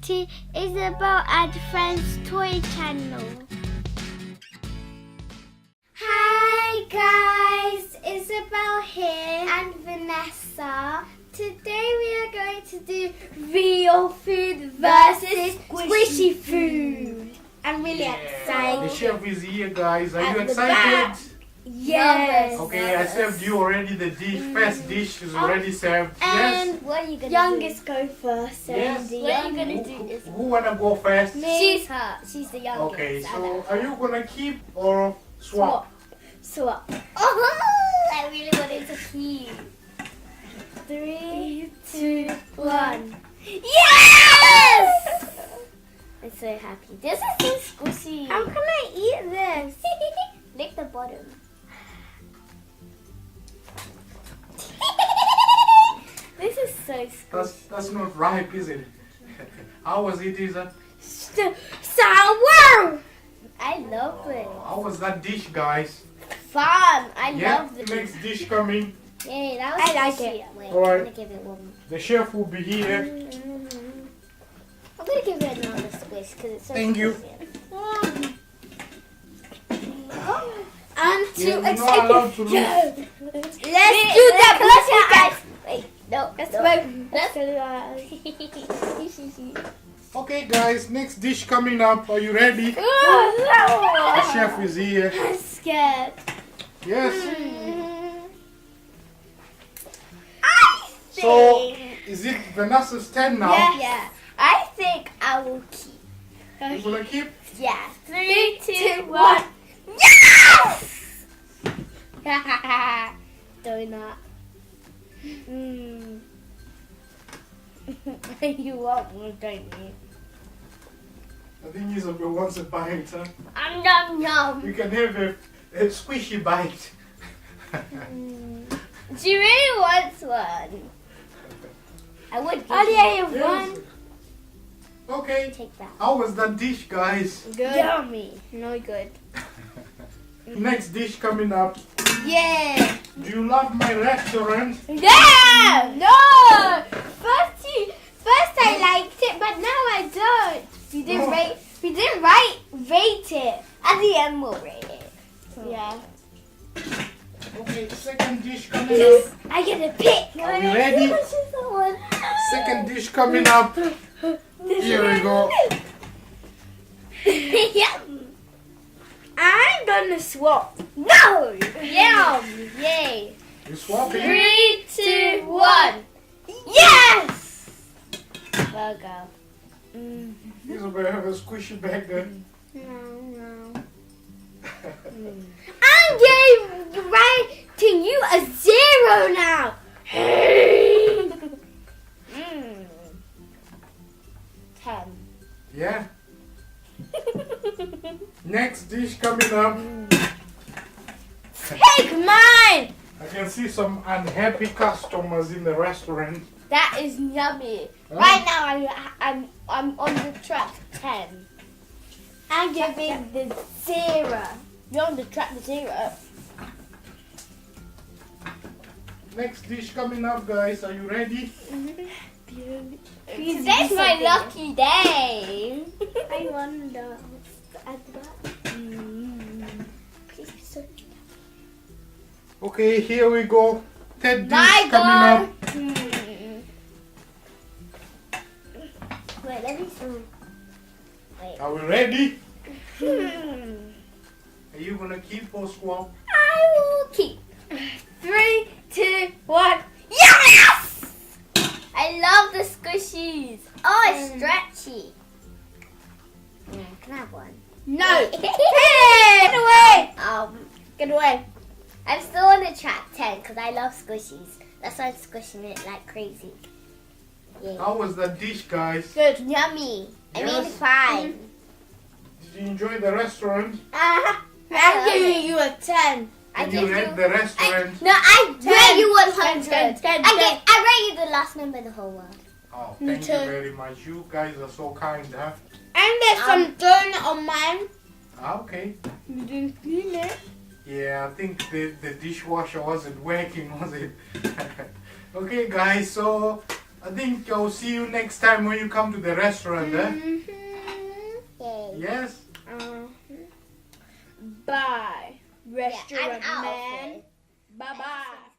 to Isabel and Friends Toy Channel. Hi guys, Isabel here and Vanessa. Today we are going to do real food versus squishy food. I'm really excited. The chef is here, guys. Are you excited? Yes. Okay, I served you already the dish. First dish is already served. And Yes. what are you gonna youngest go first. Yes. What are you gonna do? Who wanna go first? She's her. She's the youngest. Okay, so are you gonna keep or swap? Swap. Oh, I really wanted to keep. 3, 2, 1. Yes! I'm so happy. This is so squishy. How can I eat this? Lick the bottom. This is so squishy. That's not ripe, is it? How was it, Isa? Sour! I love it. How was that dish, guys? Fun. I Yeah, love the next dish coming. Yay, that was I like it. Wait, Alright. I'm gonna give it one. The chef will be here. I'm gonna give it another squish because it's so Thank you. squishy. I'm too You're not excited. allowed to lose. Let's do the blush eyes. Wait, no. Let's Okay, guys, next dish coming up. Are you ready? The chef is here. I'm scared. Yes. So, is it Vanessa's turn now? yeah. I think I will keep. You gonna keep? Yeah. 3, 2, 1. Yes! Donut. You want one, don't you? I think Isabel wants a bite, huh? Yum yum. You can have a squishy bite. She really wants one. I would give Yes. one. Okay. Take that. How was that dish, guys? Good. Yummy. No good. Next dish coming up. Yeah. Do you love my restaurant? Yeah. No. First I liked it, but now I don't. We didn't rate. We didn't rate it. At the end we'll rate it. Yeah. Okay, second dish coming up. I get to pick. Are we ready? Second dish coming up. Here we go. Yeah. I'm gonna swap. No! Yum! Yay! You swapping? 3, 2, 1. Yes! Burger. Isabel have a squishy burger. No. I'm writing you a 0 now. 10. Yeah. Next dish coming up. Take mine! I can see some unhappy customers in the restaurant. That is yummy. Huh? Right now I'm on the track 10. I'm giving the 0. You're on the track 0. Next dish coming up, guys. Are you ready? Today's my lucky day. I wonder what's at the back. Please be so. Okay, here we go. Third dish My coming up. Wait, let me see. Wait. Are we ready? Are you gonna keep or swap? I will keep. 3, 2, 1. Yes! I love the squishies. Oh, it's stretchy. Can I have one? No. Get away. Get away. I'm still on the track 10 because I love squishies. That's why I'm squishing it like crazy. Yeah. How was that dish, guys? Good. Yummy. I mean, Yes. fine. Did you enjoy the restaurant? I'm giving you a 10. Did you rate the restaurant? I rate you 100. 10. I rate you the last member in the whole world. Oh, Me thank too. you very much. You guys are so kind, huh? And there's some donut on mine. Ah, okay. You didn't clean it. Yeah, I think the dishwasher wasn't working, was it? Okay, guys, so I think I'll see you next time when you come to the restaurant. Yay. Yes? Bye, restaurant I'm out. man. Bye bye.